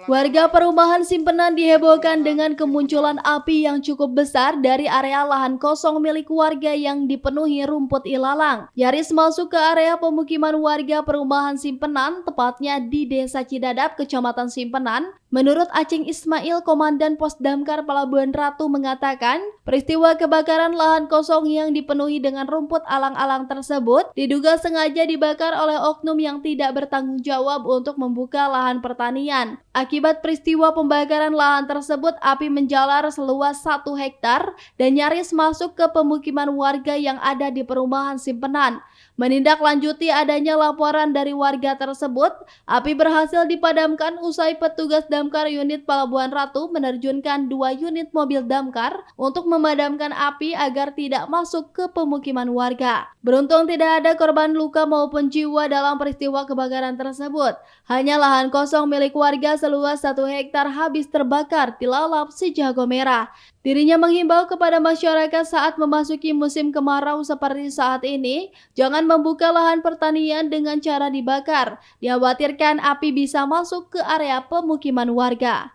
Warga perumahan Simpenan dihebohkan dengan kemunculan api yang cukup besar dari area lahan kosong milik warga yang dipenuhi rumput ilalang. Nyaris masuk ke area pemukiman warga perumahan Simpenan, tepatnya di Desa Cidadap, Kecamatan Simpenan. Menurut Acing Ismail, Komandan Pos Damkar Pelabuhan Ratu mengatakan, peristiwa kebakaran lahan kosong yang dipenuhi dengan rumput alang-alang tersebut diduga sengaja dibakar oleh oknum yang tidak bertanggung jawab untuk membuka lahan pertanian. Akibat peristiwa pembakaran lahan tersebut, api menjalar seluas 1 hektar dan nyaris masuk ke pemukiman warga yang ada di perumahan Simpenan. Menindaklanjuti adanya laporan dari warga tersebut, api berhasil dipadamkan usai petugas damkar unit Pelabuhan Ratu menerjunkan 2 unit mobil damkar untuk memadamkan api agar tidak masuk ke pemukiman warga. Beruntung tidak ada korban luka maupun jiwa dalam peristiwa kebakaran tersebut. Hanya lahan kosong milik warga seluas 1 hektar habis terbakar dilalap si jago merah. Dirinya menghimbau kepada masyarakat saat memasuki musim kemarau seperti saat ini, jangan membuka lahan pertanian dengan cara dibakar. Dikhawatirkan api bisa masuk ke area pemukiman warga.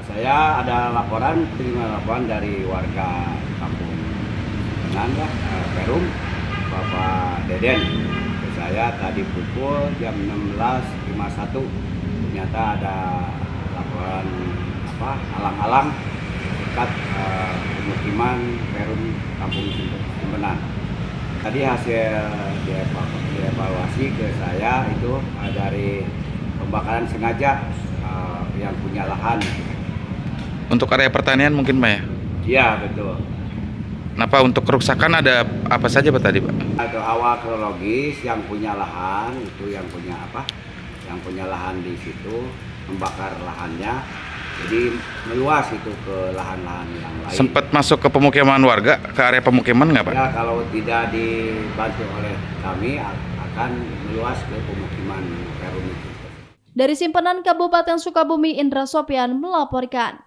Saya ada terima laporan dari warga kampung Nanda, Perum, Bapak Deden. Saya tadi pukul jam 16.51, ternyata ada laporan alang-alang dekat pemukiman Perum Kampung Simpenan. Tadi hasil dievaluasi ke saya itu dari pembakaran sengaja yang punya lahan. Untuk area pertanian mungkin Pak ya? Iya betul. Kenapa untuk kerusakan ada apa saja Pak tadi Pak? Atau awal kronologis yang punya lahan itu yang punya lahan di situ membakar lahannya. Jadi meluas itu ke lahan-lahan yang lain. Sempat masuk ke pemukiman warga, ke area pemukiman nggak Pak? Ya, kalau tidak dibantu oleh kami akan meluas ke pemukiman Perum itu. Dari Simpenan, Kabupaten Sukabumi, Indra Sopyan melaporkan.